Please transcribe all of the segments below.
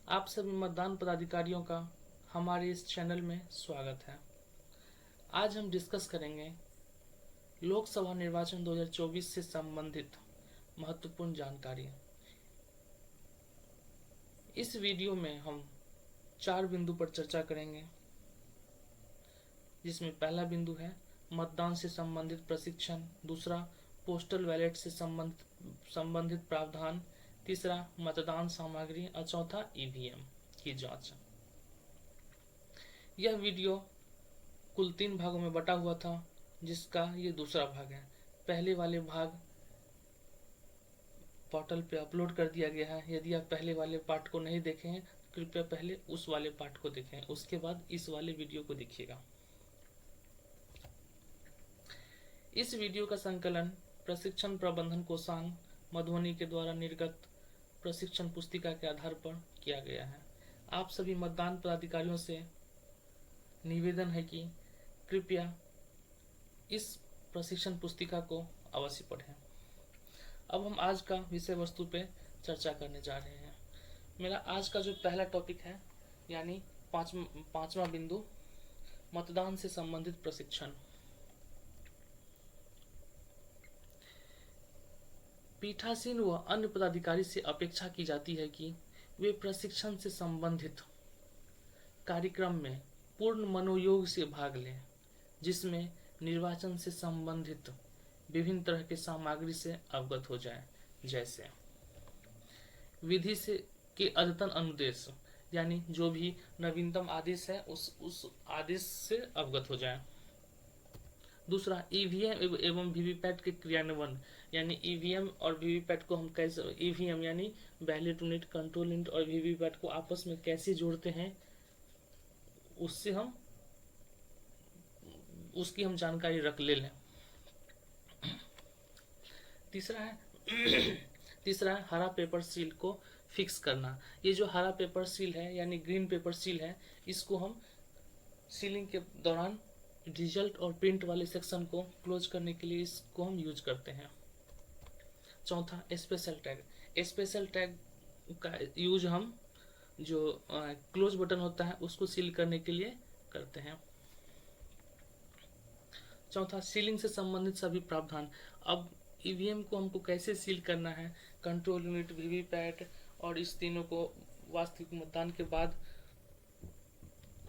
आप सभी मतदान पदाधिकारियों का हमारे इस चैनल में स्वागत है। आज हम डिस्कस करेंगे लोकसभा निर्वाचन 2024 से संबंधित महत्वपूर्ण जानकारी। इस वीडियो में हम 4 बिंदु पर चर्चा करेंगे, जिसमें पहला बिंदु है मतदान से संबंधित प्रशिक्षण, दूसरा पोस्टल बैलेट से संबंधित प्रावधान, तीसरा मतदान सामग्री और चौथा ईवीएम की जांच। यह वीडियो कुल 3 भागों में बटा हुआ था, जिसका ये दूसरा भाग है। पहले वाले भाग पोर्टल पे अपलोड कर दिया गया है। यदि आप पहले वाले पार्ट को नहीं देखे हैं, कृपया पहले उस वाले पार्ट को देखें, उसके बाद इस वाले वीडियो को देखिएगा। इस वीडियो का संकलन प्रशिक्षण प्रबंधन कोषांग मधुबनी के द्वारा निर्गत प्रशिक्षण पुस्तिका के आधार पर किया गया है। आप सभी मतदान पदाधिकारियों से निवेदन है कि कृपया इस प्रशिक्षण पुस्तिका को अवश्य पढ़ें। अब हम आज का विषय वस्तु पे चर्चा करने जा रहे हैं। मेरा आज का जो पहला टॉपिक है, यानी पांचवा बिंदु, मतदान से संबंधित प्रशिक्षण। पीठासीन व अन्य पदाधिकारी से अपेक्षा की जाती है कि वे प्रशिक्षण से संबंधित कार्यक्रम में पूर्ण मनोयोग से भाग लें, जिसमें निर्वाचन से संबंधित विभिन्न तरह के सामग्री से अवगत हो जाए, जैसे विधि से के अद्यतन अनुदेश, यानी जो भी नवीनतम आदेश है उस आदेश से अवगत हो जाए। दूसरा, ईवीएम एवं वीवीपैट के क्रियान्वयन, यानी ईवीएम और वीवीपैट को हम कैसे, ईवीएम यानी बैलेट यूनिट, कंट्रोल यूनिट और वीवीपैट को आपस में कैसे जोड़ते हैं, उसकी हम जानकारी रख ले लें। तीसरा है हरा पेपर सील को फिक्स करना। ये जो हरा पेपर सील है, यानी ग्रीन पेपर सील है, इसको हम सीलिंग के दौरान रिजल्ट और प्रिंट वाले सेक्शन को क्लोज करने के लिए इसको हम यूज करते हैं। चौथा, स्पेशल टैग। स्पेशल टैग का यूज हम जो क्लोज बटन होता है उसको सील करने के लिए करते हैं। चौथा, सीलिंग से संबंधित सभी प्रावधान। अब ईवीएम को हमको कैसे सील करना है, कंट्रोल यूनिट, वीवीपैट और इस तीनों को वास्तविक मतदान के बाद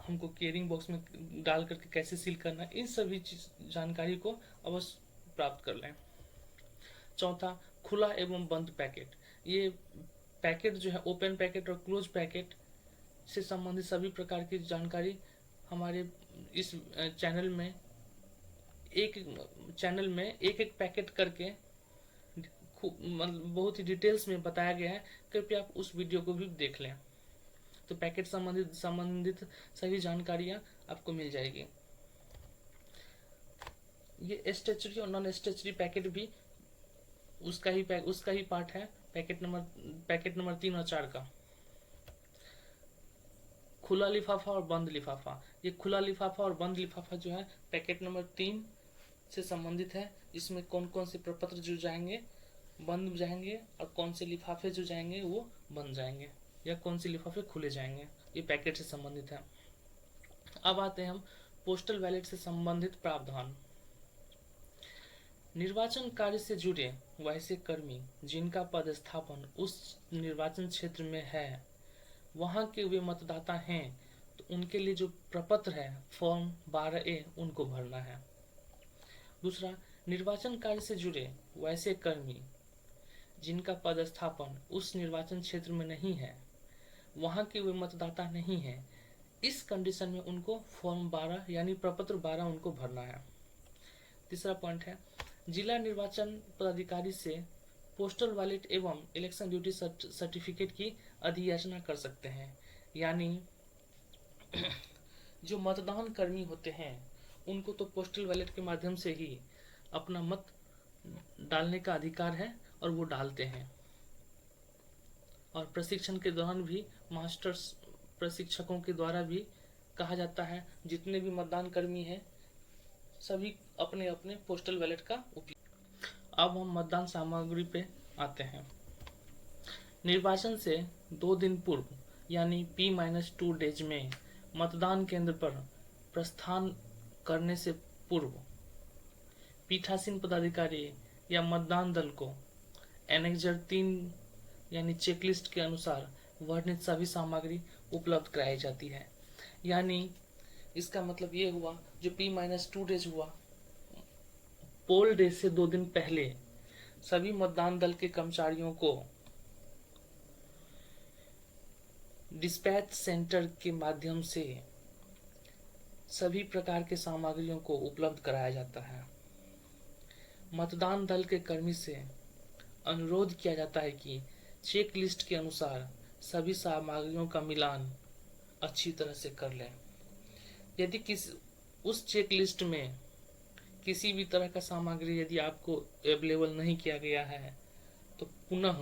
हमको केयरिंग बॉक्स में डाल करके कैसे सील करना है, इन सभी जानकारी को अवश्य प्राप्त कर लें। चौथा, खुला एवं बंद पैकेट। ये पैकेट जो है, ओपन पैकेट और क्लोज पैकेट से संबंधित सभी प्रकार की जानकारी हमारे इस चैनल में एक एक पैकेट करके बहुत ही डिटेल्स में बताया गया है। कृपया आप उस वीडियो को भी देख लें, तो पैकेट संबंधित सभी जानकारियां आपको मिल जाएगी। ये स्टेचुरी और नॉन स्टेचुरी पैकेट भी उसका ही पार्ट है, पैकेट नंबर 3 और 4 का। खुला लिफाफा और बंद लिफाफा। ये खुला लिफाफा और बंद लिफाफा जो है पैकेट नंबर 3 से संबंधित है। इसमें कौन कौन से प्रपत्र जो जाएंगे बंद जाएंगे और कौन से लिफाफे जो जाएंगे वो बंद जाएंगे, या कौन से लिफाफे खुले जाएंगे, ये पैकेट से संबंधित है। अब आते हैं हम पोस्टल बैलेट से संबंधित प्रावधान। निर्वाचन कार्य से जुड़े वैसे कर्मी जिनका पदस्थापन उस निर्वाचन क्षेत्र में है, वहां के वे मतदाता हैं, तो उनके लिए जो प्रपत्र है फॉर्म 12A उनको भरना है। दूसरा, निर्वाचन कार्य से जुड़े वैसे कर्मी जिनका पदस्थापन उस निर्वाचन क्षेत्र में नहीं है, वहां के वे मतदाता नहीं है, इस कंडीशन में उनको फॉर्म 12 यानी प्रपत्र 12 उनको भरना है। तीसरा पॉइंट है, जिला निर्वाचन पदाधिकारी से पोस्टल बैलेट एवं इलेक्शन ड्यूटी सर्टिफिकेट की अधियाचना कर सकते हैं, यानी जो मतदान कर्मी होते हैं उनको तो पोस्टल बैलेट के माध्यम से ही अपना मत डालने का अधिकार है और वो डालते हैं। और प्रशिक्षण के दौरान भी मास्टर्स प्रशिक्षकों के द्वारा भी कहा जाता है जितने भी मतदान कर्मी हैं सभी अपने अपने पोस्टल बैलेट का उपयोग। अब हम मतदान सामग्री पे आते हैं। निर्वाचन से 2 दिन पूर्व यानी P-2 डेज में मतदान केंद्र पर प्रस्थान करने से पूर्व पीठासीन पदाधिकारी या मतदान दल को एनेक्जर 3 यानी चेकलिस्ट के अनुसार वर्णित सभी सामग्री उपलब्ध कराई जाती है। यानी इसका मतलब ये हुआ, जो P-2 डेज हुआ, पोल डे से 2 दिन पहले सभी मतदान दल के कर्मचारियों को डिस्पैच सेंटर के माध्यम से सभी प्रकार के सामग्रियों को उपलब्ध कराया जाता है। मतदान दल के कर्मी से अनुरोध किया जाता है कि चेक लिस्ट के अनुसार सभी सामग्रियों का मिलान अच्छी तरह से कर लें। यदि उस चेक लिस्ट में किसी भी तरह का सामग्री यदि आपको अवेलेबल नहीं किया गया है तो पुनः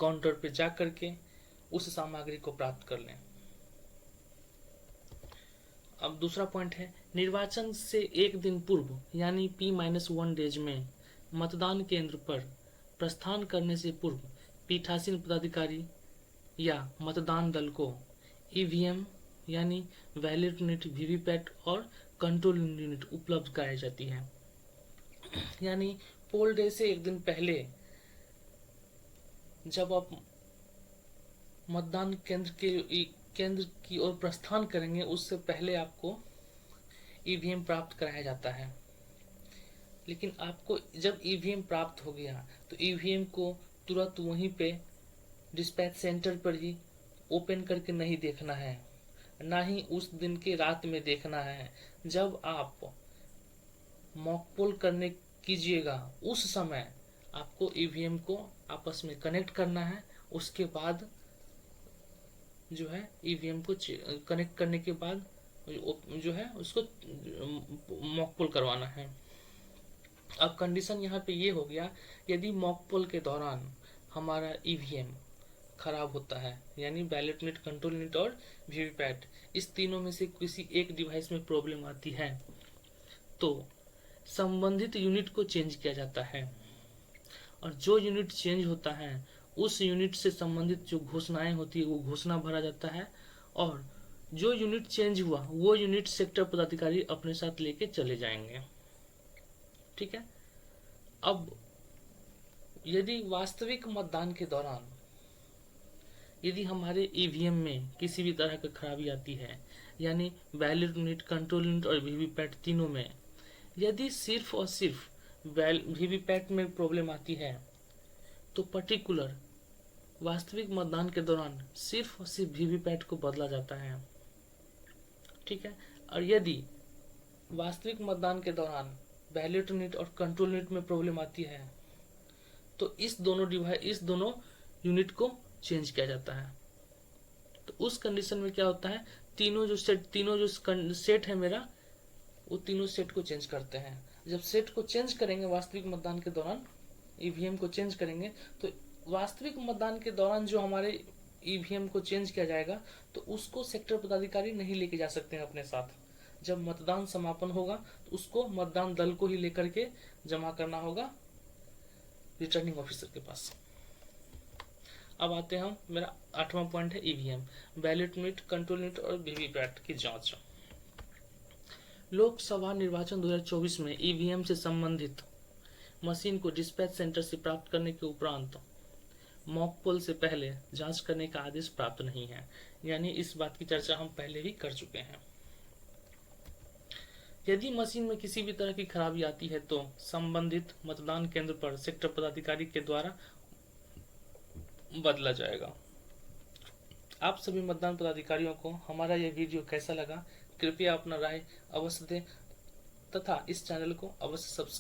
काउंटर पे जा करके उस सामग्री को प्राप्त कर लें। अब दूसरा पॉइंट है, निर्वाचन से 1 दिन पूर्व यानी P-1 डेज में मतदान केंद्र पर प्रस्थान करने से पूर्व पीठासीन पदाधिकारी या मतदान दल को ईवीएम यानी वैलिड यूनिट, वीवीपैट और कंट्रोल यूनिट उपलब्ध कराई जाती है। यानी पोल डे से 1 दिन पहले जब आप मतदान केंद्र की ओर प्रस्थान करेंगे, उससे पहले आपको ईवीएम प्राप्त कराया जाता है। लेकिन आपको जब ईवीएम प्राप्त हो गया तो ईवीएम को तुरंत वहीं पे डिस्पैच सेंटर पर ही ओपन करके नहीं देखना है, ना ही उस दिन के रात में देखना है। जब आप मॉक पोल करने कीजिएगा उस समय आपको ईवीएम को आपस में कनेक्ट करना है। उसके बाद जो है ईवीएम को कनेक्ट करने के बाद जो है उसको मॉक पोल करवाना है। अब कंडीशन यहाँ पे ये हो गया, यदि मॉक पोल के दौरान हमारा ईवीएम खराब होता है, यानी बैलेट यूनिट, कंट्रोल यूनिट और वीवीपैट, इस तीनों में से किसी एक डिवाइस में प्रॉब्लम आती है तो संबंधित यूनिट को चेंज किया जाता है। और जो यूनिट चेंज होता है उस यूनिट से संबंधित जो घोषणाएं होती है वो घोषणा भरा जाता है, और जो यूनिट चेंज हुआ वो यूनिट सेक्टर पदाधिकारी अपने साथ लेके चले जाएंगे। ठीक है। अब यदि वास्तविक मतदान के दौरान यदि हमारे ईवीएम में किसी भी तरह की खराबी आती है, यानी वैलिड यूनिट, कंट्रोल यूनिट और वीवीपैट तीनों में, यदि सिर्फ और सिर्फ वीवीपैट में प्रॉब्लम आती है तो पर्टिकुलर वास्तविक मतदान के दौरान सिर्फ और सिर्फ वीवीपैट को बदला जाता है। ठीक है। और यदि वास्तविक मतदान के दौरान बैलेट यूनिट और कंट्रोल यूनिट में प्रॉब्लम आती है तो इस दोनों यूनिट को चेंज किया जाता है। तो उस कंडीशन में क्या होता है, तीनों जो सेट है मेरा, वो तीनों सेट को चेंज करते हैं। जब सेट को चेंज करेंगे वास्तविक मतदान के दौरान, ईवीएम को चेंज करेंगे, तो वास्तविक मतदान के दौरान जो हमारे ईवीएम को चेंज किया जाएगा तो उसको सेक्टर पदाधिकारी नहीं लेके जा सकते हैं अपने साथ। जब मतदान समापन होगा तो उसको मतदान दल को ही लेकर के जमा करना होगा रिटर्निंग ऑफिसर के पास। अब आते हैं हम, मेरा 8वां पॉइंट है EVM, ballot unit, control unit और वीवीपैट की जांच। लोकसभा निर्वाचन 2024 में ईवीएम से संबंधित मशीन को डिस्पैच सेंटर से प्राप्त करने के उपरांत मॉक पोल से पहले जांच करने का आदेश प्राप्त नहीं है। यानी इस बात की चर्चा हम पहले ही कर चुके हैं। यदि मशीन में किसी भी तरह की खराबी आती है तो संबंधित मतदान केंद्र पर सेक्टर पदाधिकारी के द्वारा बदला जाएगा। आप सभी मतदान पदाधिकारियों को हमारा यह वीडियो कैसा लगा, कृपया अपना राय अवश्य दें तथा इस चैनल को अवश्य सब्सक्राइब